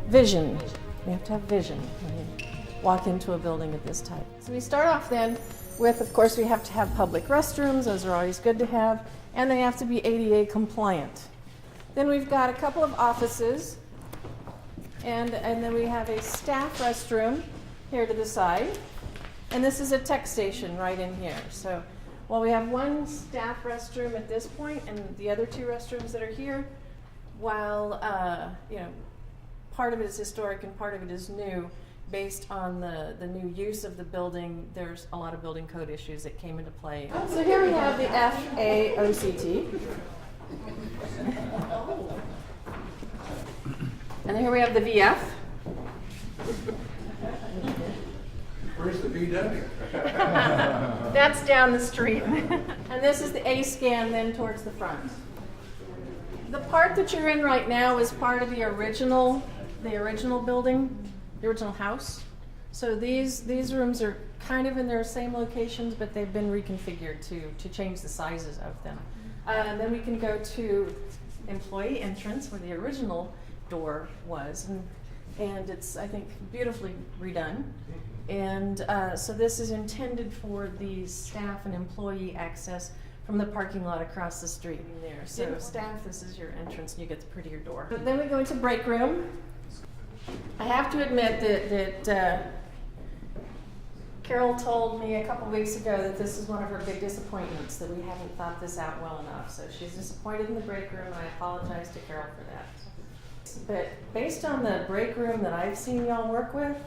vision. We have to have vision when you walk into a building of this type. So we start off then with, of course, we have to have public restrooms. Those are always good to have. And they have to be ADA compliant. Then we've got a couple of offices. And then we have a staff restroom here to the side. And this is a tech station right in here. So while we have one staff restroom at this point and the other two restrooms that are here, while part of it is historic and part of it is new, based on the new use of the building, there's a lot of building code issues that came into play. So here we have the FAOCT. And here we have the VF. Where's the VW? That's down the street. And this is the A scan then towards the front. The part that you're in right now is part of the original building, the original house. So these rooms are kind of in their same locations, but they've been reconfigured to change the sizes of them. Then we can go to employee entrance where the original door was, and it's, I think, beautifully redone. And so this is intended for the staff and employee access from the parking lot across the street there. So staff, this is your entrance, and you get the prettier door. But then we go into break room. I have to admit that Carol told me a couple weeks ago that this is one of her big disappointments, that we haven't thought this out well enough. So she's disappointed in the break room, and I apologize to Carol for that. But based on the break room that I've seen y'all work with,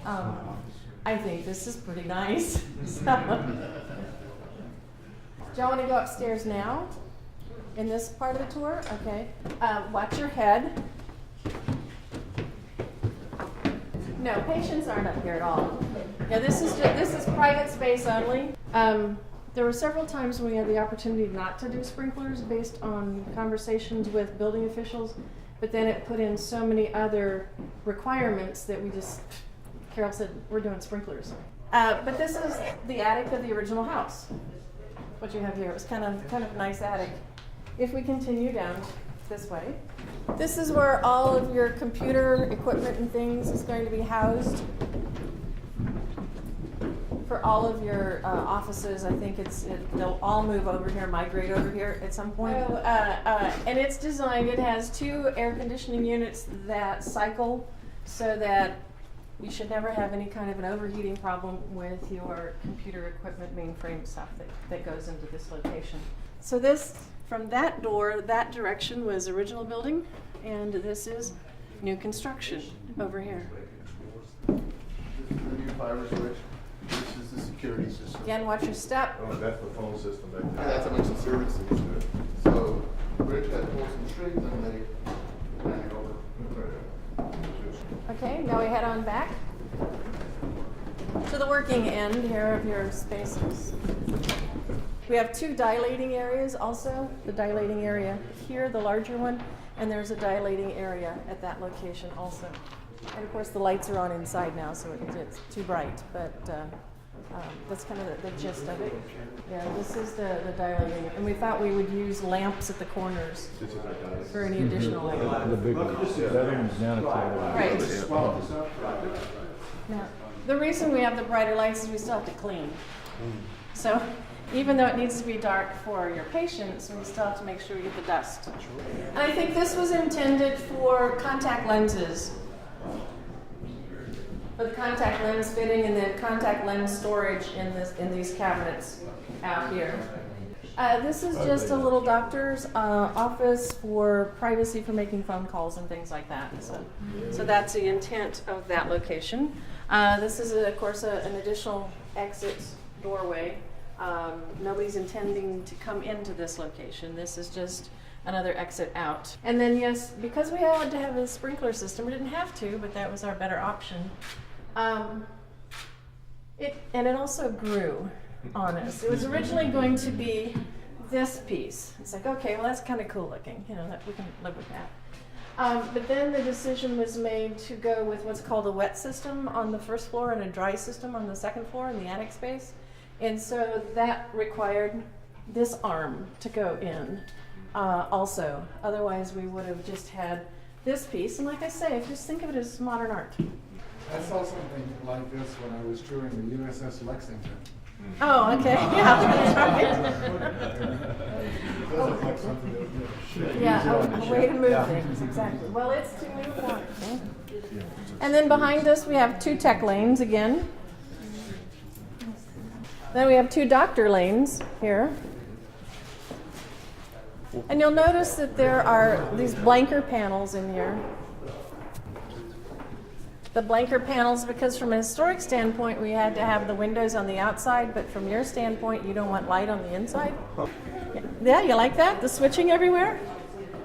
I think this is pretty nice. So, do y'all want to go upstairs now in this part of the tour? Okay. Watch your head. No, patients aren't up here at all. Yeah, this is private space only. There were several times when we had the opportunity not to do sprinklers based on conversations with building officials, but then it put in so many other requirements that we just, Carol said, we're doing sprinklers. But this is the attic of the original house. What you have here, it was kind of a nice attic. If we continue down this way, this is where all of your computer equipment and things is going to be housed. For all of your offices, I think they'll all move over here, migrate over here at some point. And it's designed, it has 2 air conditioning units that cycle so that you should never have any kind of an overheating problem with your computer equipment, mainframe stuff that goes into this location. So this, from that door, that direction was original building, and this is new construction over here. This is the new fire switch. This is the security system. Again, watch your step. Oh, that's the phone system back there. That's a bunch of services. So Rich had Folsom Street, then they ran it over. Okay, now we head on back to the working end here of your spaces. We have 2 dilating areas also. The dilating area here, the larger one, and there's a dilating area at that location also. And of course the lights are on inside now, so it's too bright, but that's kind of the gist of it. Yeah, this is the dilating, and we thought we would use lamps at the corners for any additional light. The big one. That one's down at the Right. Now, the reason we have the brighter lights is we still have to clean. So even though it needs to be dark for your patients, we still have to make sure we get the dust. And I think this was intended for contact lenses. For the contact lens fitting and then contact lens storage in these cabinets out here. This is just a little doctor's office for privacy for making phone calls and things like that. So that's the intent of that location. This is, of course, an additional exit doorway. Nobody's intending to come into this location. This is just another exit out. And then, yes, because we had to have a sprinkler system, we didn't have to, but that was our better option. It also grew on us. It was originally going to be this piece. It's like, okay, well, that's kind of cool looking. You know, that we can live with that. But then the decision was made to go with what's called a wet system on the first floor and a dry system on the second floor in the attic space. And so that required this arm to go in also. Otherwise, we would have just had this piece. And like I say, just think of it as modern art. I saw something like this when I was touring the USS Lexington. Oh, okay. Yeah, that's Doesn't like something that- right. Yeah, a way to move things, exactly. Well, it's to move water. And then behind us, we have 2 tech lanes again. Then we have 2 doctor lanes here. And you'll notice that there are these blanker panels in here. The blanker panels, because from a historic standpoint, we had to have the windows on the outside, but from your standpoint, you don't want light on the inside. Yeah, you like that? The switching everywhere?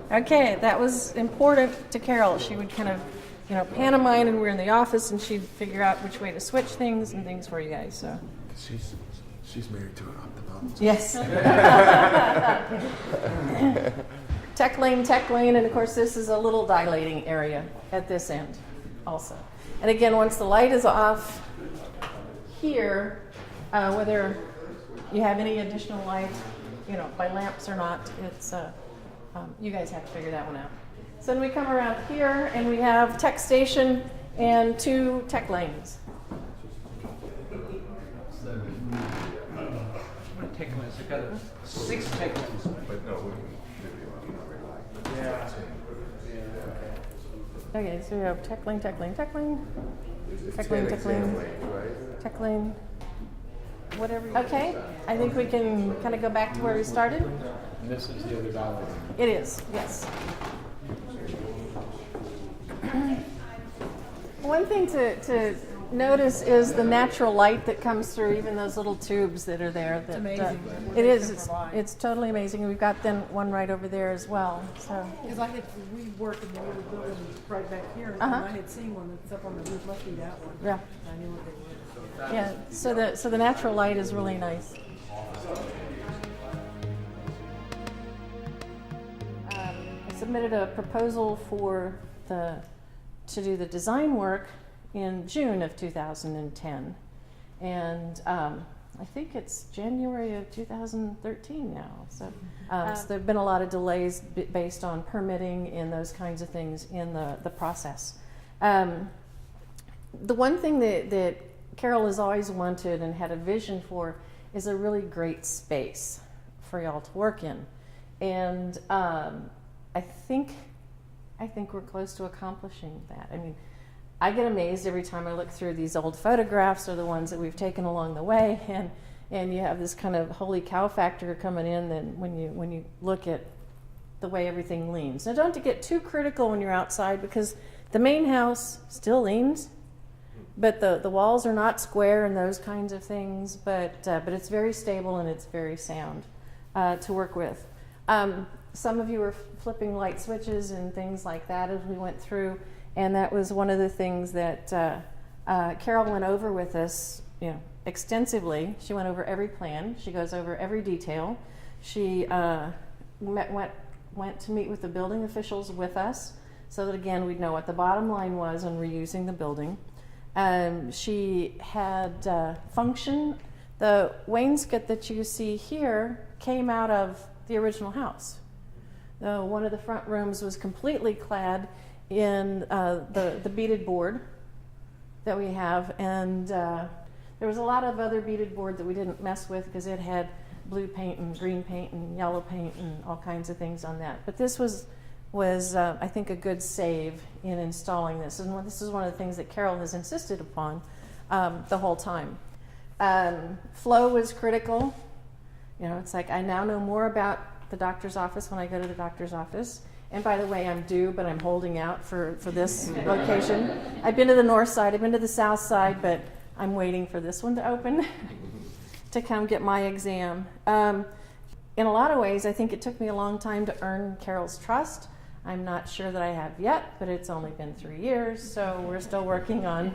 Okay, that was important to Carol. She would kind of, pantomime, and we're in the office, and she'd figure out which way to switch things and things for you guys. So. She's married to an ophthalmologist. Yes. Tech lane, and of course this is a little dilating area at this end also. And again, once the light is off here, whether you have any additional light, by lamps or not, it's you guys have to figure that one out. So then we come around here and we have tech station and 2 tech lanes. Tech lanes. I've got 6 tech lanes. But no, we can Yeah. Okay, so we have tech lane, tech lane, tech lane. Tech lane, tech lane, tech lane, whatever. Okay, I think we can kind of go back to where we started. And this is the other dollar. It is, yes. One thing to notice is the natural light that comes through even those little tubes that are there. That, amazing. It is. It's totally amazing. And we've got then one right over there as well. So. Because we work in the older building right back here, and Uh-huh. I had seen one that's up on the roof, must be that one. Yeah. I knew what they were. Yeah. So the natural light is really nice. I submitted a proposal to do the design work in June of 2010, and I think it's January of 2013 now. So there've been a lot of delays based on permitting and those kinds of things in the process. The one thing that Carol has always wanted and had a vision for is a really great space for y'all to work in, and I think we're close to accomplishing that. I mean, I get amazed every time I look through these old photographs or the ones that we've taken along the way, and you have this kind of holy cow factor coming in. Then when you look at the way everything leans. Now, don't get too critical when you're outside, because the main house still leans, but the walls are not square and those kinds of things. But it's very stable and it's very sound to work with. Some of you were flipping light switches and things like that as we went through, and that was one of the things that Carol went over with us, extensively. She went over every plan. She goes over every detail. She went to meet with the building officials with us, so that again we'd know what the bottom line was on reusing the building. She had function. The wainscot that you see here came out of the original house. One of the front rooms was completely clad in the beaded board that we have, and there was a lot of other beaded board that we didn't mess with because it had blue paint and green paint and yellow paint and all kinds of things on that. But this was I think a good save in installing this, and this is one of the things that Carol has insisted upon the whole time. Flow was critical. It's like I now know more about the doctor's office when I go to the doctor's office. And by the way, I'm due, but I'm holding out for this location. I've been to the north side, I've been to the south side, but I'm waiting for this one to open to come get my exam. In a lot of ways, I think it took me a long time to earn Carol's trust. I'm not sure that I have yet, but it's only been 3 years, so we're still working on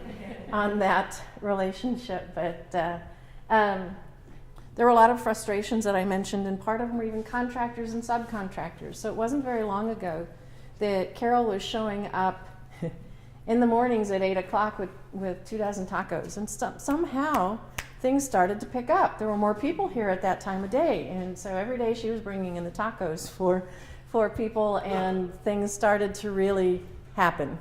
that relationship. But there were a lot of frustrations that I mentioned, and part of them were even contractors and subcontractors. So it wasn't very long ago that Carol was showing up in the mornings at 8 o'clock with 2 dozen tacos, and somehow things started to pick up. There were more people here at that time of day, and so every day she was bringing in the tacos for people, and things started to really happen.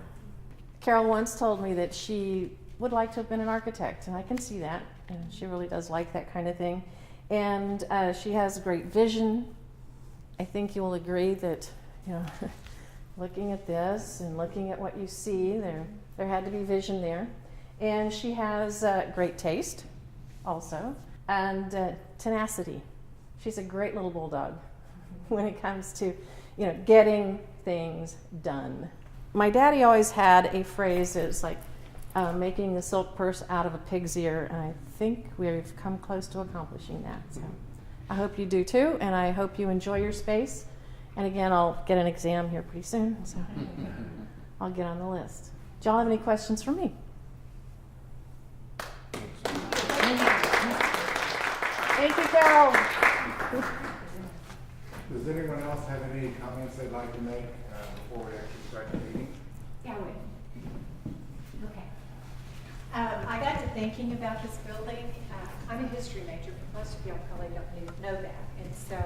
Carol once told me that she would like to have been an architect, and I can see that. And she really does like that kind of thing. And she has a great vision. I think you'll agree that, you know, looking at this and looking at what you see, there had to be vision there. And she has great taste also, and tenacity. She's a great little bulldog when it comes to, you know, getting things done. My daddy always had a phrase that was like making the silk purse out of a pig's ear, and I think we've come close to accomplishing that. So I hope you do too, and I hope you enjoy your space. And again, I'll get an exam here pretty soon, so I'll get on the list. Do y'all have any questions for me? Thank you, Carol. Does anyone else have any comments they'd like to make before we actually start the meeting? Yeah, wait. Okay. I got to thinking about this building. I'm a history major, but most of y'all probably don't even know that. And so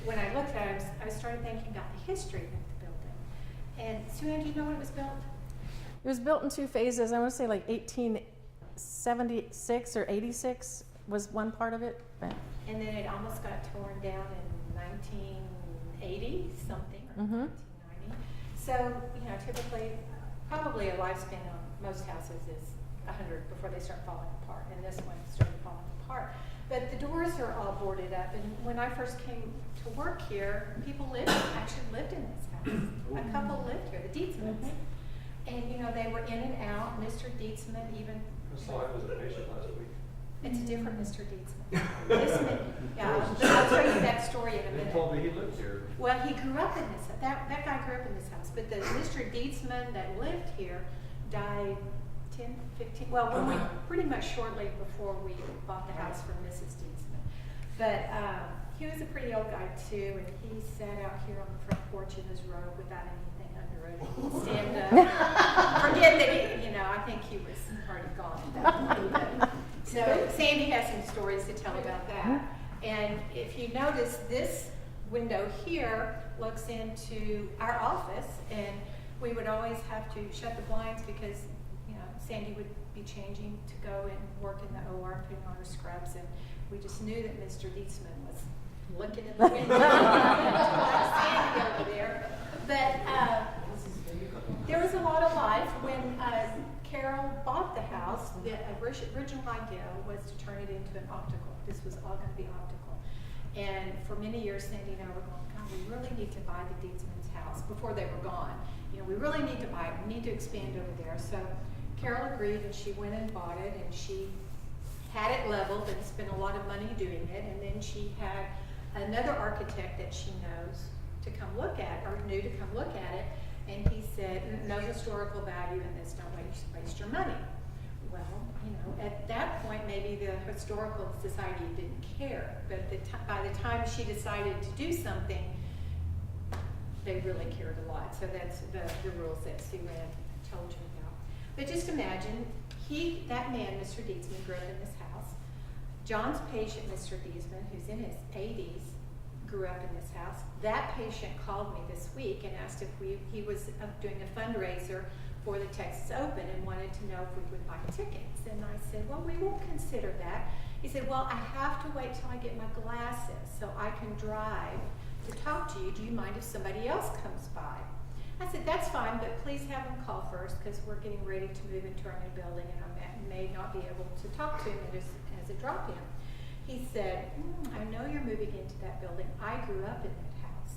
when I looked at it, I started thinking about the history of the building. And Sue Ann, do you know when it was built? It was built in 2 phases. I want to say like 1876 or 86 was one part of it. But And then it almost got torn down in 1980 something, or 1990. So, you know, typically, probably a lifespan on most houses is 100 before they start falling apart, and this one started falling apart. But the doors are all boarded up, and when I first came to work here, people actually lived in this house. A couple lived here, the Dietzmans. And, you know, they were in and out. Mr. Dietzman even... I saw it was a patient last week. It's a different Mr. Dietzman. This man, yeah, I'll tell you that story in a They minute. told me he lived here. Well, he grew up in this, that guy grew up in this house, but the Mr. Dietzman that lived here died 10, 15, well, when we, pretty much shortly before we bought the house from Mrs. Dietzman. But he was a pretty old guy too, and he sat out here on the front porch in his robe without anything under it. He'd stand up. Forget that he, you know, I think he was already gone at that point. But, so Sandy has some stories to tell about that. And if you notice, this window here looks into our office, and we would always have to shut the blinds because, you know, Sandy would be changing to go and work in the OR, putting on her scrubs, and we just knew that Mr. Dietzman was looking in the window. Like Sandy over there. But there was a lot of life when Carol bought the house. The original idea was to turn it into an optical. This was all going to be optical. And for many years, Sandy and I were going, God, we really need to buy the Dietzman's house before they were gone. You know, we really need to buy it. We need to expand over there. So Carol agreed, and she went and bought it, and she had it leveled and spent a lot of money doing it. And then she had another architect that she knows to come look at, or knew to come look at it. And he said, no historical value in this, don't waste your money. Well, you know, at that point, maybe the Historical Society didn't care, but by the time she decided to do something, they really cared a lot. So that's the rules that Sue Ann told you about. But just imagine, that man, Mr. Dietzman, grew up in this house. John's patient, Mr. Dietzman, who's in his 80s, grew up in this house. That patient called me this week and asked if he was doing a fundraiser for the Texas Open and wanted to know if we would buy tickets. And I said, well, we will consider that. He said, well, I have to wait till I get my glasses so I can drive to talk to you. Do you mind if somebody else comes by? I said, that's fine, but please have him call first because we're getting ready to move into our new building and I may not be able to talk to him as a drop-in. He said, I know you're moving into that building. I grew up in that house.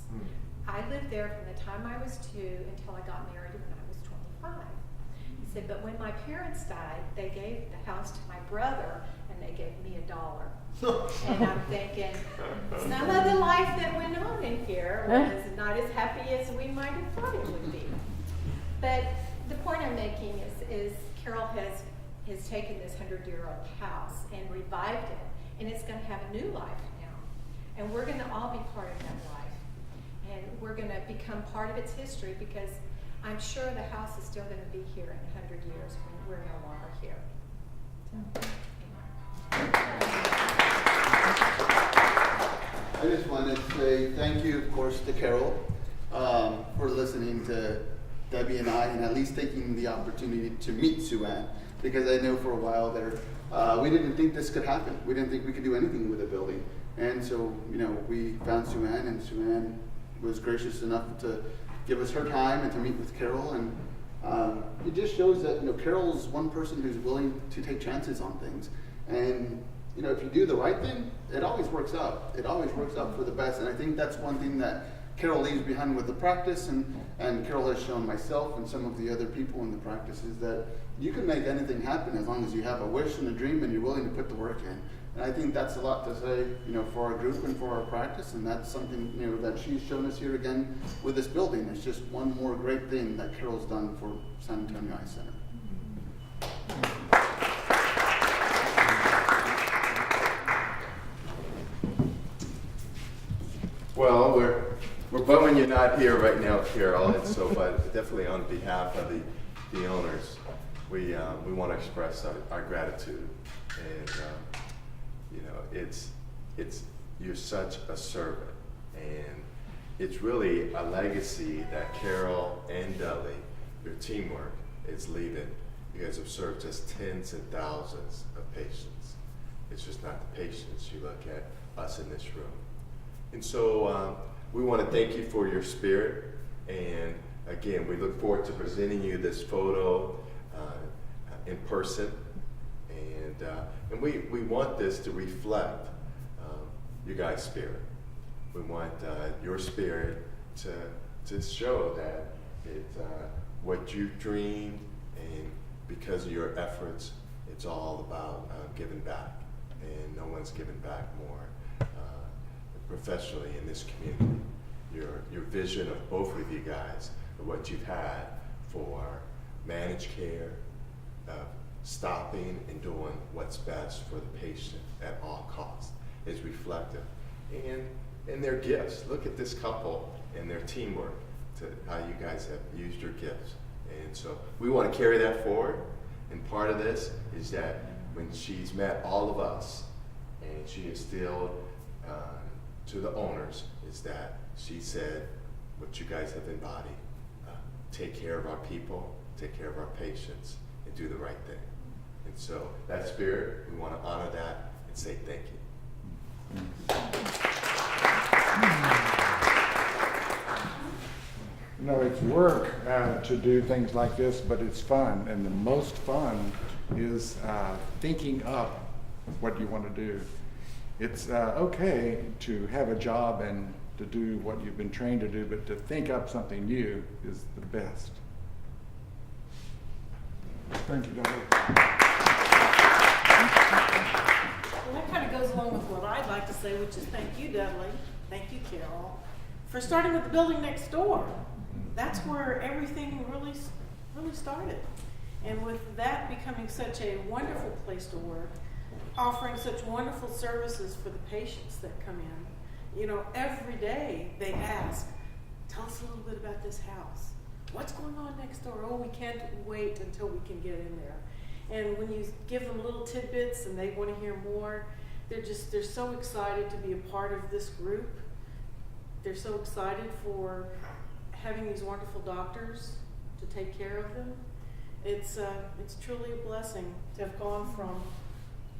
I lived there from the time I was 2 until I got married when I was 25. He said, but when my parents died, they gave the house to my brother and they gave me $1. And I'm thinking, some of the life that went on in here was not as happy as we might have thought it would be. But the point I'm making is Carol has taken this 100-year-old house and revived it. And it's going to have a new life now. And we're going to all be part of that life. And we're going to become part of its history because I'm sure the house is still going to be here in 100 years when we're no longer here. I just wanted to say thank you, of course, to Carol for listening to Debbie and I, and at least taking the opportunity to meet Sue Ann, because I know for a while there, we didn't think this could happen. We didn't think we could do anything with a building. And so, we found Sue Ann, and Sue Ann was gracious enough to give us her time and to meet with Carol. And it just shows that, Carol's one person who's willing to take chances on things. And, if you do the right thing, it always works out. It always works out for the best. And I think that's one thing that Carol leaves behind with the practice, and Carol has shown myself and some of the other people in the practice, is that you can make anything happen as long as you have a wish and a dream and you're willing to put the work in. And I think that's a lot to say, for our group and for our practice, and that's something, that she's shown us here again with this building. It's just one more great thing that Carol's done for San Antonio Eye Center. Well, we're bumming you're not here right now, Carol, and so, but definitely on behalf of the owners, we want to express our gratitude. And it's you're such a servant, and it's really a legacy that Carol and Dudley, your teamwork, is leaving. You guys have served just tens and thousands of patients. It's just not the patients. You look at us in this room. And so we want to thank you for your spirit. And again, we look forward to presenting you this photo in person. And we want this to reflect you guys' spirit. We want your spirit to show that what you dreamed, and because of your efforts, it's all about giving back. And no one's giving back more professionally in this community. Your vision of both of you guys, of what you've had for managed care, stopping and doing what's best for the patient at all costs, is reflective. And their gifts. Look at this couple and their teamwork, to how you guys have used your gifts. And so we want to carry that forward. And part of this is that when she's met all of us, and she instilled to the owners, is that she said what you guys have embodied: take care of our people, take care of our patients, and do the right thing. And so that spirit, we want to honor that and say thank you. It's work to do things like this, but it's fun. And the most fun is thinking up what you want to do. It's okay to have a job and to do what you've been trained to do, but to think up something new is the best. Thank you, Dr. Well, that kind of goes along with what I'd like to say, which is thank you, Dudley. Thank you, Carol, for starting with the building next door. That's where everything really started. And with that becoming such a wonderful place to work, offering such wonderful services for the patients that come in. Every day they ask, tell us a little bit about this house. What's going on next door? Oh, we can't wait until we can get in there. And when you give them little tidbits and they want to hear more, they're so excited to be a part of this group. They're so excited for having these wonderful doctors to take care of them. It's truly a blessing to have gone from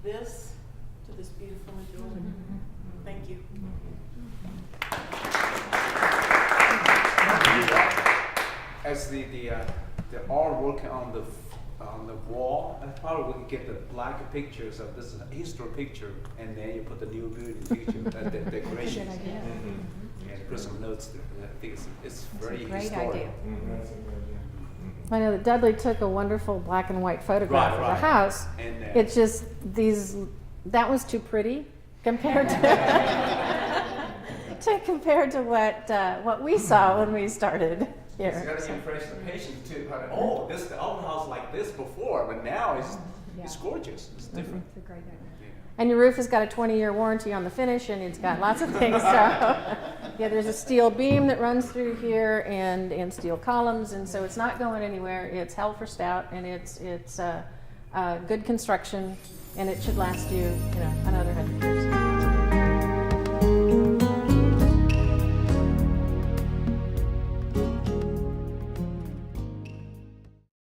this to this beautiful new building. Thank you. As they're all working on the wall, I probably we can get the black pictures of this historic picture, and then you put the new building picture, the decorations, and put some notes. I think it's very historic. I know that Dudley took a wonderful black and white photograph of the house. And, It's just that was too pretty compared to what we saw when we started here. It's got to impress the patient too. Oh, this the old house like this before, but now it's gorgeous. It's different. It's a great idea. And your roof has got a 20-year warranty on the finish, and it's got lots of things. So, yeah, there's a steel beam that runs through here, and steel columns, and so it's not going anywhere. It's held for stout, and it's good construction, and it should last you, another 100 years.